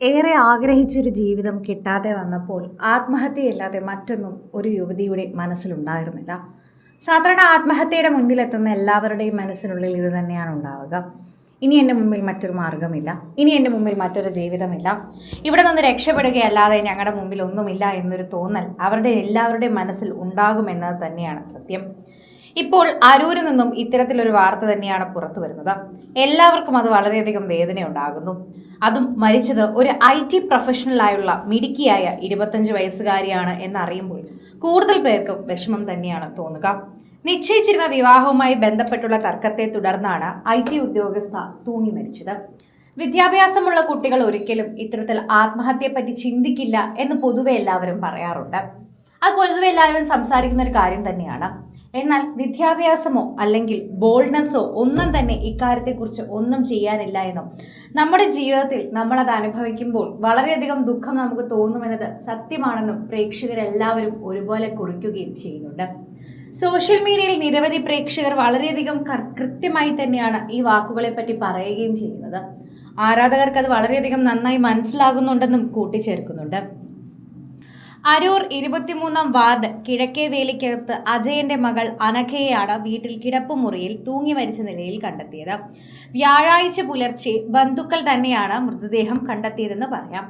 ഏറെ ആഗ്രഹിച്ചൊരു ജീവിതം കിട്ടാതെ വന്നപ്പോൾ ആത്മഹത്യയല്ലാതെ മറ്റൊന്നും ഒരു യുവതിയുടെ മനസ്സിലുണ്ടായിരുന്നില്ല. സാധാരണ ആത്മഹത്യയുടെ മുന്നിലെത്തുന്ന എല്ലാവരുടെയും മനസ്സിനുള്ളിൽ ഇത് തന്നെയാണ് ഉണ്ടാവുക. ഇനി എൻ്റെ മുമ്പിൽ മറ്റൊരു മാർഗമില്ല, ഇനി എൻ്റെ മുമ്പിൽ മറ്റൊരു ജീവിതമില്ല, ഇവിടെ നിന്ന് രക്ഷപ്പെടുകയല്ലാതെ ഞങ്ങളുടെ മുമ്പിൽ ഒന്നുമില്ല എന്നൊരു തോന്നൽ അവരുടെ എല്ലാവരുടെയും മനസ്സിൽ ഉണ്ടാകുമെന്നത് തന്നെയാണ് സത്യം. ഇപ്പോൾ അരൂരിൽ നിന്നും ഇത്തരത്തിലൊരു വാർത്ത തന്നെയാണ് പുറത്തു വരുന്നത്. എല്ലാവർക്കും അത് വളരെയധികം വേദനയുണ്ടാകുന്നു. അതും മരിച്ചത് ഒരു IT പ്രൊഫഷണലായുള്ള മിടുക്കിയായ 25 വയസ്സുകാരിയാണ് എന്നറിയുമ്പോൾ കൂടുതൽ പേർക്കും വിഷമം തന്നെയാണ് തോന്നുക. നിശ്ചയിച്ചിരുന്ന വിവാഹവുമായി ബന്ധപ്പെട്ടുള്ള തർക്കത്തെ തുടർന്നാണ് IT ഉദ്യോഗസ്ഥ തൂങ്ങി മരിച്ചത്. വിദ്യാഭ്യാസമുള്ള കുട്ടികൾ ഒരിക്കലും ഇത്തരത്തിൽ ആത്മഹത്യയെപ്പറ്റി ചിന്തിക്കില്ല എന്ന് പൊതുവെ എല്ലാവരും പറയാറുണ്ട്. അത് പൊതുവെ എല്ലാവരും സംസാരിക്കുന്ന ഒരു കാര്യം തന്നെയാണ്. എന്നാൽ വിദ്യാഭ്യാസമോ അല്ലെങ്കിൽ ബോൾഡ്നെസ്സോ ഒന്നും തന്നെ ഇക്കാര്യത്തെക്കുറിച്ച് ഒന്നും ചെയ്യാനില്ല എന്നും നമ്മുടെ ജീവിതത്തിൽ നമ്മളത് അനുഭവിക്കുമ്പോൾ വളരെയധികം ദുഃഖം നമുക്ക് തോന്നുമെന്നത് സത്യമാണെന്നും പ്രേക്ഷകരെല്ലാവരും ഒരുപോലെ കുറിക്കുകയും ചെയ്യുന്നുണ്ട്. സോഷ്യൽ മീഡിയയിൽ നിരവധി പ്രേക്ഷകർ വളരെയധികം കൃത്യമായി തന്നെയാണ് ഈ വാക്കുകളെ പറ്റി പറയുകയും ചെയ്യുന്നത്. ആരാധകർക്ക് അത് വളരെയധികം നന്നായി മനസ്സിലാകുന്നുണ്ടെന്നും കൂട്ടിച്ചേർക്കുന്നുണ്ട്. അരൂർ 23-ാം വാർഡ് കിഴക്കേവേലിക്കകത്ത് അജയന്റെ മകൾ അനഘയെയാണ് വീട്ടിൽ കിടപ്പുമുറിയിൽ തൂങ്ങി മരിച്ച നിലയിൽ കണ്ടെത്തിയത്. വ്യാഴാഴ്ച പുലർച്ചെ ബന്ധുക്കൾ തന്നെയാണ് മൃതദേഹം കണ്ടെത്തിയതെന്ന് പറയാം.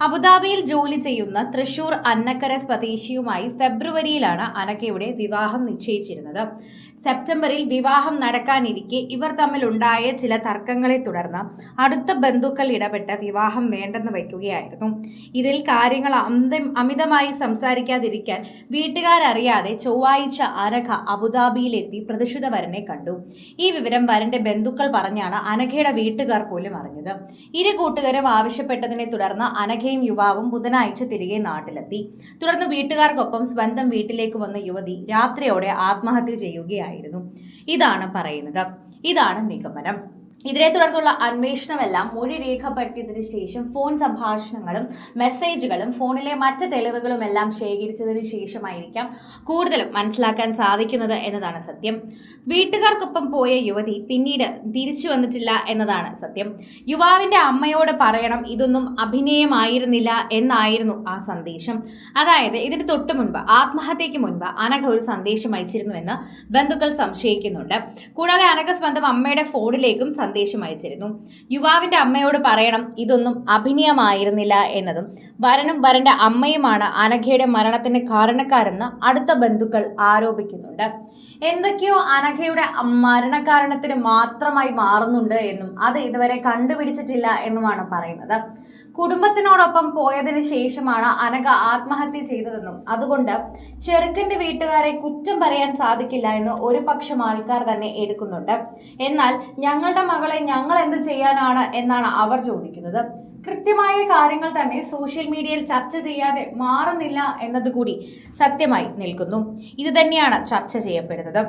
അബുദാബിയിൽ ജോലി ചെയ്യുന്ന തൃശൂർ അന്നക്കര സ്വദേശിയുമായി ഫെബ്രുവരിയിലാണ് അനഘയുടെ വിവാഹം നിശ്ചയിച്ചിരുന്നത്. സെപ്റ്റംബറിൽ വിവാഹം നടക്കാനിരിക്കെ ഇവർ തമ്മിലുണ്ടായ ചില തർക്കങ്ങളെ തുടർന്ന് അടുത്ത ബന്ധുക്കൾ ഇടപെട്ട് വിവാഹം വേണ്ടെന്ന് വയ്ക്കുകയായിരുന്നു. ഇതിൽ കാര്യങ്ങൾ അമിതമായി സംസാരിക്കാതിരിക്കാൻ വീട്ടുകാരറിയാതെ ചൊവ്വാഴ്ച അനഘ അബുദാബിയിലെത്തി പ്രതിഷ്ഠിത വരനെ കണ്ടു. ഈ വിവരം വരന്റെ ബന്ധുക്കൾ പറഞ്ഞാണ് അനഘയുടെ വീട്ടുകാർ പോലും അറിഞ്ഞത്. ഇരു കൂട്ടുകാരും ആവശ്യപ്പെട്ടതിനെ തുടർന്ന് അനഘയും യുവാവും ബുധനാഴ്ച തിരികെ നാട്ടിലെത്തി. തുടർന്ന് വീട്ടുകാർക്കൊപ്പം സ്വന്തം വീട്ടിലേക്ക് വന്ന യുവതി രാത്രിയോടെ ആത്മഹത്യ ചെയ്യുകയായിരുന്നു. ഇതാണ് പറയുന്നത്, ഇതാണ് നിഗമനം. ഇതിനെ തുടർന്നുള്ള അന്വേഷണമെല്ലാം മൊഴി രേഖപ്പെടുത്തിയതിനു ശേഷം ഫോൺ സംഭാഷണങ്ങളും മെസ്സേജുകളും ഫോണിലെ മറ്റ് തെളിവുകളും എല്ലാം ശേഖരിച്ചതിനു ശേഷമായിരിക്കാം കൂടുതലും മനസ്സിലാക്കാൻ സാധിക്കുന്നത് എന്നതാണ് സത്യം. വീട്ടുകാർക്കൊപ്പം പോയ യുവതി പിന്നീട് തിരിച്ചു വന്നിട്ടില്ല എന്നതാണ് സത്യം. യുവാവിന്റെ അമ്മയോട് പറയണം ഇതൊന്നും അഭിനയമായിരുന്നില്ല എന്നായിരുന്നു ആ സന്ദേശം. അതായത് ഇതിന് തൊട്ടു മുൻപ്, ആത്മഹത്യയ്ക്ക് മുൻപ് അനഘ ഒരു സന്ദേശം അയച്ചിരുന്നുവെന്ന് ബന്ധുക്കൾ സംശയിക്കുന്നുണ്ട്. കൂടാതെ അനഘ സ്വന്തം അമ്മയുടെ ഫോണിലേക്കും സന്ദേശം അയച്ചിരുന്നു. യുവാവിന്റെ അമ്മയോട് പറയണം ഇതൊന്നും അഭിനയമായിരുന്നില്ല എന്നതും വരനും വരന്റെ അമ്മയുമാണ് അനഘയുടെ മരണത്തിന് കാരണക്കാരെന്ന് അടുത്ത ബന്ധുക്കൾ ആരോപിക്കുന്നുണ്ട്. എന്തൊക്കെയോ അനഘയുടെ മരണകാരണത്തിന് മാത്രമായി മാറുന്നുണ്ട് എന്നും അത് ഇതുവരെ കണ്ടുപിടിച്ചിട്ടില്ല എന്നുമാണ് പറയുന്നത്. കുടുംബത്തിനോടൊപ്പം പോയതിനു ശേഷമാണ് അനഘ ആത്മഹത്യ ചെയ്തതെന്നും അതുകൊണ്ട് ചെറുക്കന്റെ വീട്ടുകാരെ കുറ്റം പറയാൻ സാധിക്കില്ല എന്ന് ഒരു പക്ഷം ആൾക്കാർ തന്നെ എടുക്കുന്നുണ്ട്. എന്നാൽ ഞങ്ങളുടെ മകളെ ഞങ്ങൾ എന്ത് ചെയ്യാനാണ് എന്നാണ് അവർ ചോദിക്കുന്നത്. കൃത്യമായ കാര്യങ്ങൾ തന്നെ സോഷ്യൽ മീഡിയയിൽ ചർച്ച ചെയ്യാതെ മാറുന്നില്ല എന്നതുകൂടി സത്യമായി നിൽക്കുന്നു. ഇത് തന്നെയാണ് ചർച്ച ചെയ്യപ്പെടുന്നത്.